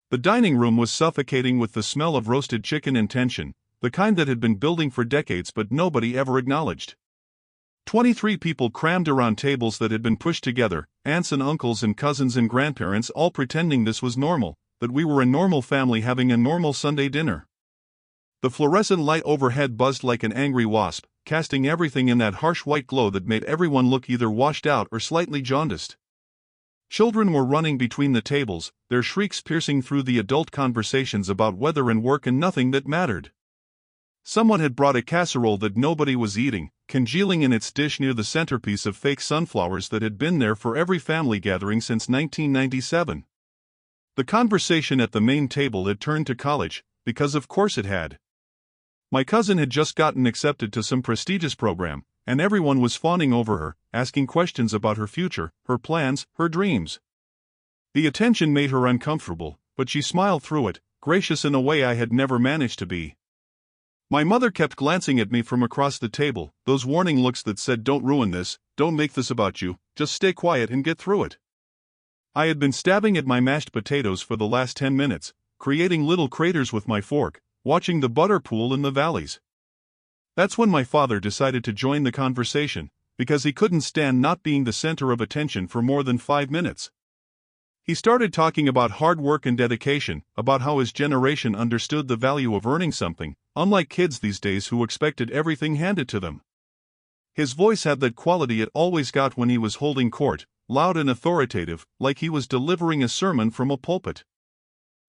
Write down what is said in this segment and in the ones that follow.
The dining room was suffocating with the smell of roasted chicken and tension, the kind that had been building for decades but nobody ever acknowledged. 23 people crammed around tables that had been pushed together, aunts and uncles and cousins and grandparents all pretending this was normal, that we were a normal family having a normal Sunday dinner. The fluorescent light overhead buzzed like an angry wasp, casting everything in that harsh white glow that made everyone look either washed out or slightly jaundiced. Children were running between the tables, their shrieks piercing through the adult conversations about weather and work and nothing that mattered. Someone had brought a casserole that nobody was eating, congealing in its dish near the centerpiece of fake sunflowers that had been there for every family gathering since 1997. The conversation at the main table had turned to college, because of course it had. My cousin had just gotten accepted to some prestigious program, and everyone was fawning over her, asking questions about her future, her plans, her dreams. The attention made her uncomfortable, but she smiled through it, gracious in a way I had never managed to be. My mother kept glancing at me from across the table, those warning looks that said don't ruin this, don't make this about you, just stay quiet and get through it. I had been stabbing at my mashed potatoes for the last 10 minutes, creating little craters with my fork, watching the butter pool in the valleys. That's when my father decided to join the conversation, because he couldn't stand not being the center of attention for more than 5 minutes. He started talking about hard work and dedication, about how his generation understood the value of earning something, unlike kids these days who expected everything handed to them. His voice had that quality it always got when he was holding court, loud and authoritative, like he was delivering a sermon from a pulpit.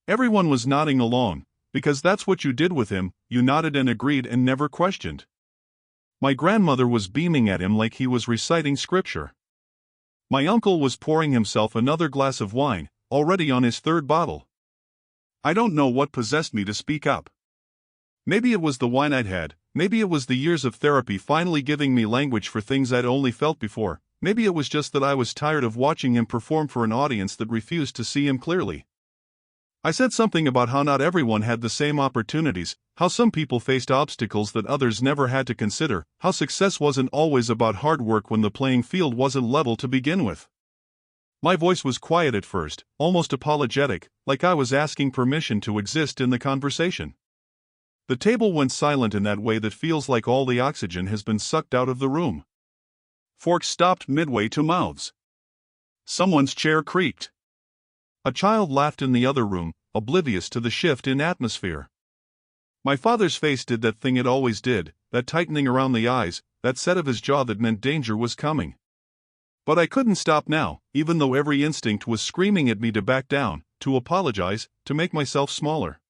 Everyone was nodding along, because that's what you did with him, you nodded and agreed and never questioned. My grandmother was beaming at him like he was reciting scripture. My uncle was pouring himself another glass of wine, already on his 3rd bottle. I don't know what possessed me to speak up. Maybe it was the wine I'd had, maybe it was the years of therapy finally giving me language for things I'd only felt before, maybe it was just that I was tired of watching him perform for an audience that refused to see him clearly. I said something about how not everyone had the same opportunities, how some people faced obstacles that others never had to consider, how success wasn't always about hard work when the playing field wasn't level to begin with. My voice was quiet at first, almost apologetic, like I was asking permission to exist in the conversation. The table went silent in that way that feels like all the oxygen has been sucked out of the room. Forks stopped midway to mouths. Someone's chair creaked. A child laughed in the other room, oblivious to the shift in atmosphere. My father's face did that thing it always did, that tightening around the eyes, that set of his jaw that meant danger was coming. But I couldn't stop now, even though every instinct was screaming at me to back down, to apologize, to make myself smaller.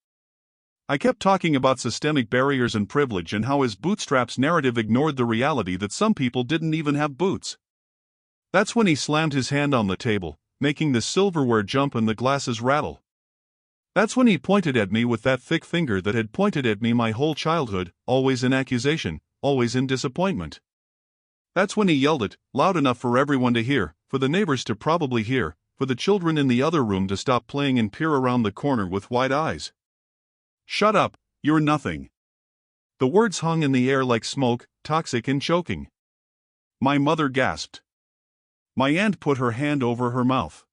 I kept talking about systemic barriers and privilege and how his bootstraps narrative ignored the reality that some people didn't even have boots. That's when he slammed his hand on the table, making the silverware jump and the glasses rattle. That's when he pointed at me with that thick finger that had pointed at me my whole childhood, always in accusation, always in disappointment. That's when he yelled it, loud enough for everyone to hear, for the neighbors to probably hear, for the children in the other room to stop playing and peer around the corner with wide eyes. Shut up, you're nothing. The words hung in the air like smoke, toxic and choking. My mother gasped. My aunt put her hand over her mouth.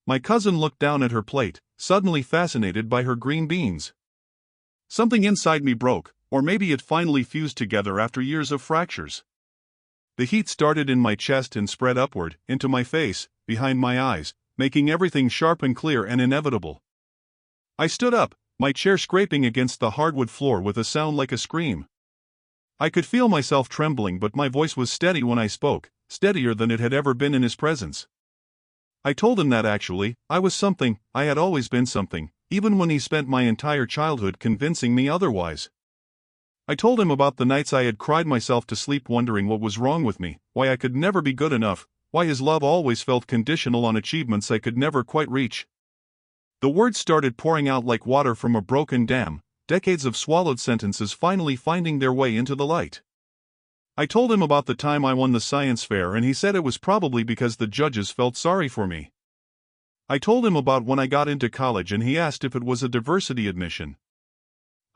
My cousin looked down at her plate, suddenly fascinated by her green beans. Something inside me broke, or maybe it finally fused together after years of fractures. The heat started in my chest and spread upward, into my face, behind my eyes, making everything sharp and clear and inevitable. I stood up, my chair scraping against the hardwood floor with a sound like a scream. I could feel myself trembling, but my voice was steady when I spoke, steadier than it had ever been in his presence. I told him that actually, I was something, I had always been something, even when he spent my entire childhood convincing me otherwise. I told him about the nights I had cried myself to sleep wondering what was wrong with me, why I could never be good enough, why his love always felt conditional on achievements I could never quite reach. The words started pouring out like water from a broken dam, decades of swallowed sentences finally finding their way into the light. I told him about the time I won the science fair and he said it was probably because the judges felt sorry for me. I told him about when I got into college and he asked if it was a diversity admission.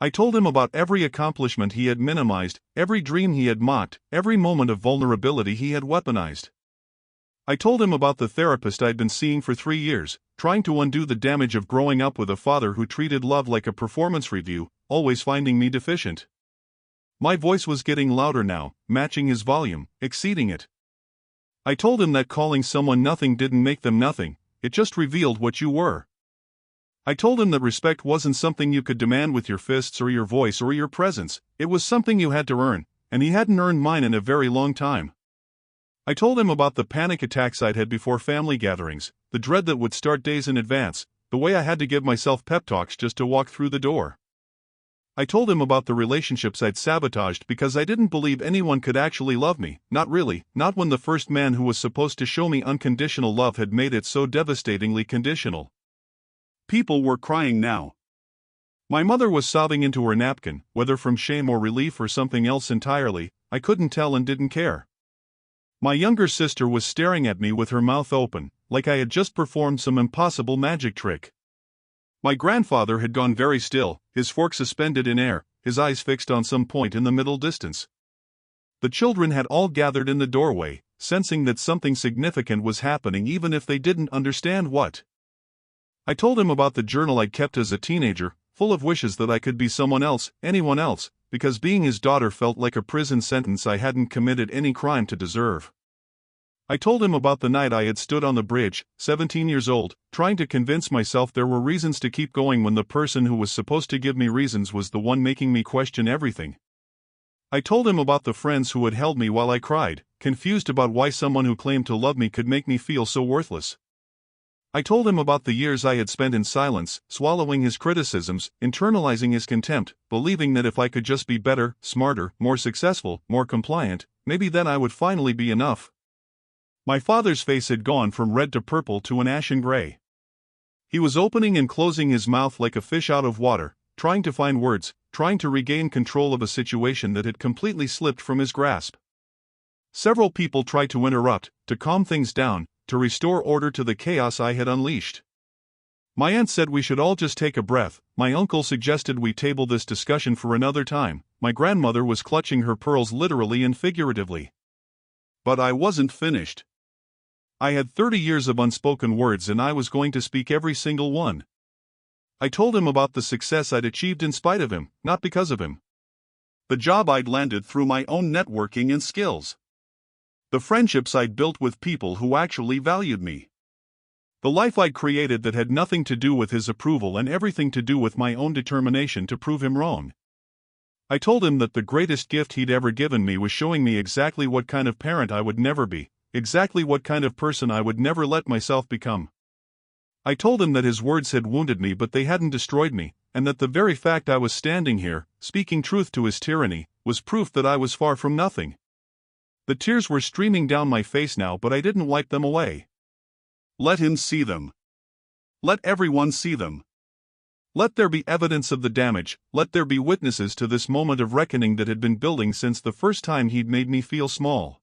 I told him about every accomplishment he had minimized, every dream he had mocked, every moment of vulnerability he had weaponized. I told him about the therapist I'd been seeing for 3 years, trying to undo the damage of growing up with a father who treated love like a performance review, always finding me deficient. My voice was getting louder now, matching his volume, exceeding it. I told him that calling someone nothing didn't make them nothing, it just revealed what you were. I told him that respect wasn't something you could demand with your fists or your voice or your presence, it was something you had to earn, and he hadn't earned mine in a very long time. I told him about the panic attacks I'd had before family gatherings, the dread that would start days in advance, the way I had to give myself pep talks just to walk through the door. I told him about the relationships I'd sabotaged because I didn't believe anyone could actually love me, not really, not when the first man who was supposed to show me unconditional love had made it so devastatingly conditional. People were crying now. My mother was sobbing into her napkin, whether from shame or relief or something else entirely, I couldn't tell and didn't care. My younger sister was staring at me with her mouth open, like I had just performed some impossible magic trick. My grandfather had gone very still, his fork suspended in air, his eyes fixed on some point in the middle distance. The children had all gathered in the doorway, sensing that something significant was happening even if they didn't understand what. I told him about the journal I'd kept as a teenager, full of wishes that I could be someone else, anyone else, because being his daughter felt like a prison sentence I hadn't committed any crime to deserve. I told him about the night I had stood on the bridge, 17 years old, trying to convince myself there were reasons to keep going when the person who was supposed to give me reasons was the one making me question everything. I told him about the friends who had held me while I cried, confused about why someone who claimed to love me could make me feel so worthless. I told him about the years I had spent in silence, swallowing his criticisms, internalizing his contempt, believing that if I could just be better, smarter, more successful, more compliant, maybe then I would finally be enough. My father's face had gone from red to purple to an ashen gray. He was opening and closing his mouth like a fish out of water, trying to find words, trying to regain control of a situation that had completely slipped from his grasp. Several people tried to interrupt, to calm things down, to restore order to the chaos I had unleashed. My aunt said we should all just take a breath, my uncle suggested we table this discussion for another time, my grandmother was clutching her pearls literally and figuratively. But I wasn't finished. I had 30 years of unspoken words and I was going to speak every single one. I told him about the success I'd achieved in spite of him, not because of him. The job I'd landed through my own networking and skills. The friendships I'd built with people who actually valued me. The life I'd created that had nothing to do with his approval and everything to do with my own determination to prove him wrong. I told him that the greatest gift he'd ever given me was showing me exactly what kind of parent I would never be, exactly what kind of person I would never let myself become. I told him that his words had wounded me but they hadn't destroyed me, and that the very fact I was standing here, speaking truth to his tyranny, was proof that I was far from nothing. The tears were streaming down my face now but I didn't wipe them away. Let him see them. Let everyone see them. Let there be evidence of the damage, let there be witnesses to this moment of reckoning that had been building since the first time he'd made me feel small.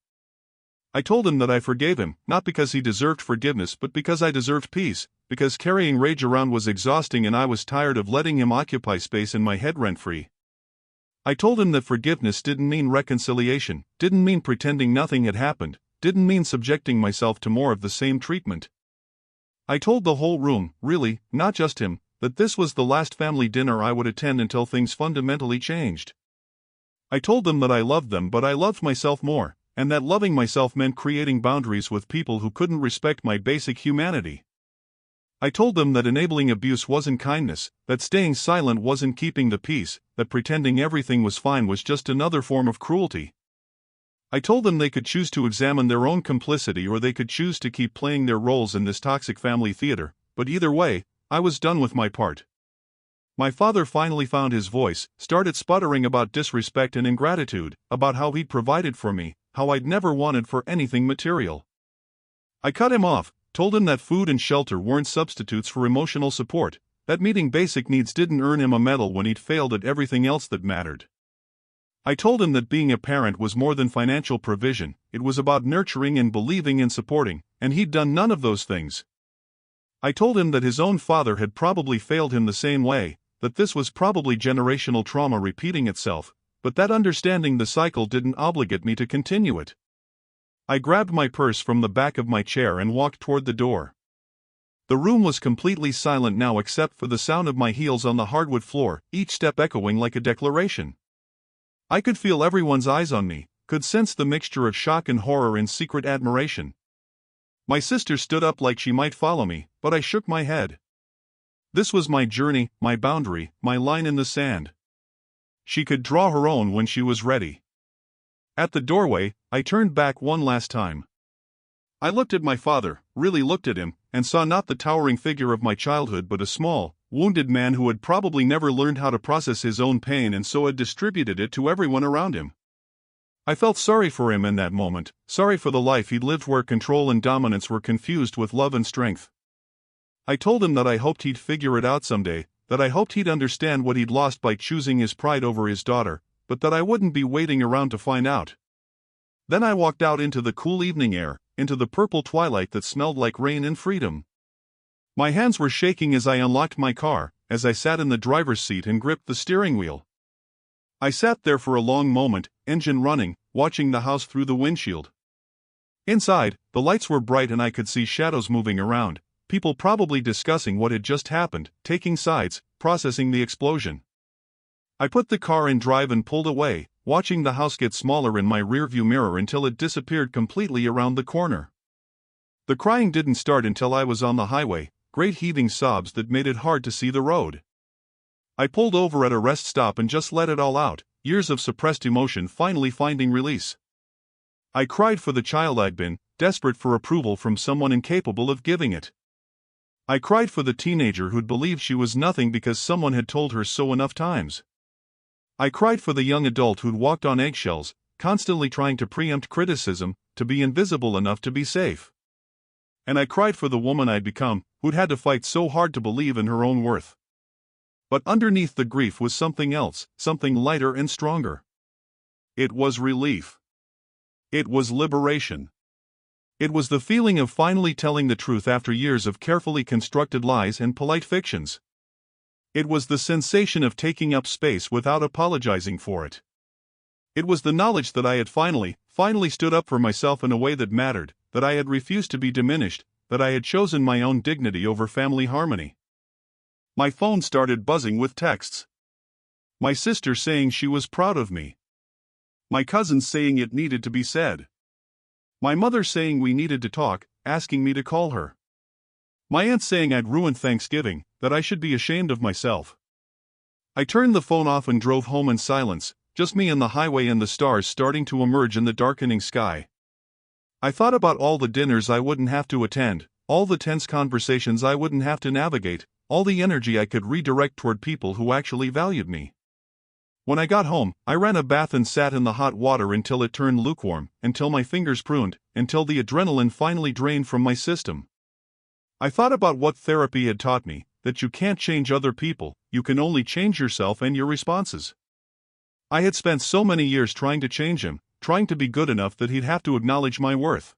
I told him that I forgave him, not because he deserved forgiveness but because I deserved peace, because carrying rage around was exhausting and I was tired of letting him occupy space in my head rent-free. I told him that forgiveness didn't mean reconciliation, didn't mean pretending nothing had happened, didn't mean subjecting myself to more of the same treatment. I told the whole room, really, not just him, that this was the last family dinner I would attend until things fundamentally changed. I told them that I loved them but I loved myself more, and that loving myself meant creating boundaries with people who couldn't respect my basic humanity. I told them that enabling abuse wasn't kindness, that staying silent wasn't keeping the peace, that pretending everything was fine was just another form of cruelty. I told them they could choose to examine their own complicity or they could choose to keep playing their roles in this toxic family theater, but either way, I was done with my part. My father finally found his voice, started sputtering about disrespect and ingratitude, about how he'd provided for me, how I'd never wanted for anything material. I cut him off, told him that food and shelter weren't substitutes for emotional support, that meeting basic needs didn't earn him a medal when he'd failed at everything else that mattered. I told him that being a parent was more than financial provision, it was about nurturing and believing and supporting, and he'd done none of those things. I told him that his own father had probably failed him the same way, that this was probably generational trauma repeating itself, but that understanding the cycle didn't obligate me to continue it. I grabbed my purse from the back of my chair and walked toward the door. The room was completely silent now except for the sound of my heels on the hardwood floor, each step echoing like a declaration. I could feel everyone's eyes on me, could sense the mixture of shock and horror and secret admiration. My sister stood up like she might follow me, but I shook my head. This was my journey, my boundary, my line in the sand. She could draw her own when she was ready. At the doorway, I turned back one last time. I looked at my father, really looked at him, and saw not the towering figure of my childhood but a small, wounded man who had probably never learned how to process his own pain and so had distributed it to everyone around him. I felt sorry for him in that moment, sorry for the life he'd lived where control and dominance were confused with love and strength. I told him that I hoped he'd figure it out someday, that I hoped he'd understand what he'd lost by choosing his pride over his daughter, but that I wouldn't be waiting around to find out. Then I walked out into the cool evening air, into the purple twilight that smelled like rain and freedom. My hands were shaking as I unlocked my car, as I sat in the driver's seat and gripped the steering wheel. I sat there for a long moment, engine running, watching the house through the windshield. Inside, the lights were bright and I could see shadows moving around, people probably discussing what had just happened, taking sides, processing the explosion. I put the car in drive and pulled away, watching the house get smaller in my rearview mirror until it disappeared completely around the corner. The crying didn't start until I was on the highway, great heaving sobs that made it hard to see the road. I pulled over at a rest stop and just let it all out, years of suppressed emotion finally finding release. I cried for the child I'd been, desperate for approval from someone incapable of giving it. I cried for the teenager who'd believed she was nothing because someone had told her so enough times. I cried for the young adult who'd walked on eggshells, constantly trying to preempt criticism, to be invisible enough to be safe. And I cried for the woman I'd become, who'd had to fight so hard to believe in her own worth. But underneath the grief was something else, something lighter and stronger. It was relief. It was liberation. It was the feeling of finally telling the truth after years of carefully constructed lies and polite fictions. It was the sensation of taking up space without apologizing for it. It was the knowledge that I had finally stood up for myself in a way that mattered, that I had refused to be diminished, that I had chosen my own dignity over family harmony. My phone started buzzing with texts. My sister saying she was proud of me. My cousins saying it needed to be said. My mother saying we needed to talk, asking me to call her. My aunt saying I'd ruined Thanksgiving, that I should be ashamed of myself. I turned the phone off and drove home in silence, just me and the highway and the stars starting to emerge in the darkening sky. I thought about all the dinners I wouldn't have to attend, all the tense conversations I wouldn't have to navigate, all the energy I could redirect toward people who actually valued me. When I got home, I ran a bath and sat in the hot water until it turned lukewarm, until my fingers pruned, until the adrenaline finally drained from my system. I thought about what therapy had taught me, that you can't change other people, you can only change yourself and your responses. I had spent so many years trying to change him, trying to be good enough that he'd have to acknowledge my worth.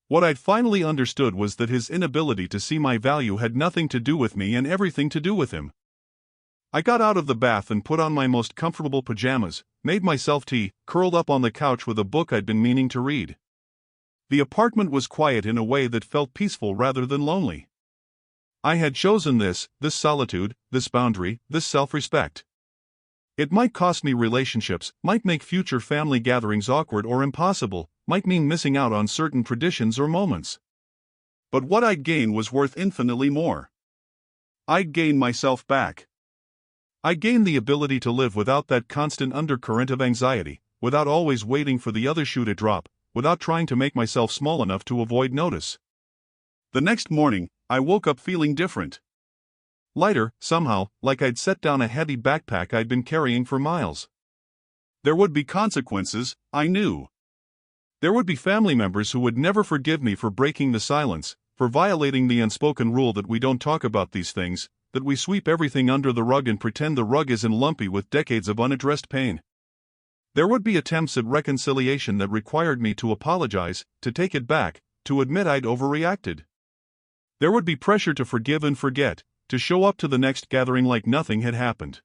What I'd finally understood was that his inability to see my value had nothing to do with me and everything to do with him. I got out of the bath and put on my most comfortable pajamas, made myself tea, curled up on the couch with a book I'd been meaning to read. The apartment was quiet in a way that felt peaceful rather than lonely. I had chosen this solitude, this boundary, this self-respect. It might cost me relationships, might make future family gatherings awkward or impossible, might mean missing out on certain traditions or moments. But what I'd gain was worth infinitely more. I'd gain myself back. I gained the ability to live without that constant undercurrent of anxiety, without always waiting for the other shoe to drop, without trying to make myself small enough to avoid notice. The next morning, I woke up feeling different. Lighter, somehow, like I'd set down a heavy backpack I'd been carrying for miles. There would be consequences, I knew. There would be family members who would never forgive me for breaking the silence, for violating the unspoken rule that we don't talk about these things, that we sweep everything under the rug and pretend the rug isn't lumpy with decades of unaddressed pain. There would be attempts at reconciliation that required me to apologize, to take it back, to admit I'd overreacted. There would be pressure to forgive and forget, to show up to the next gathering like nothing had happened.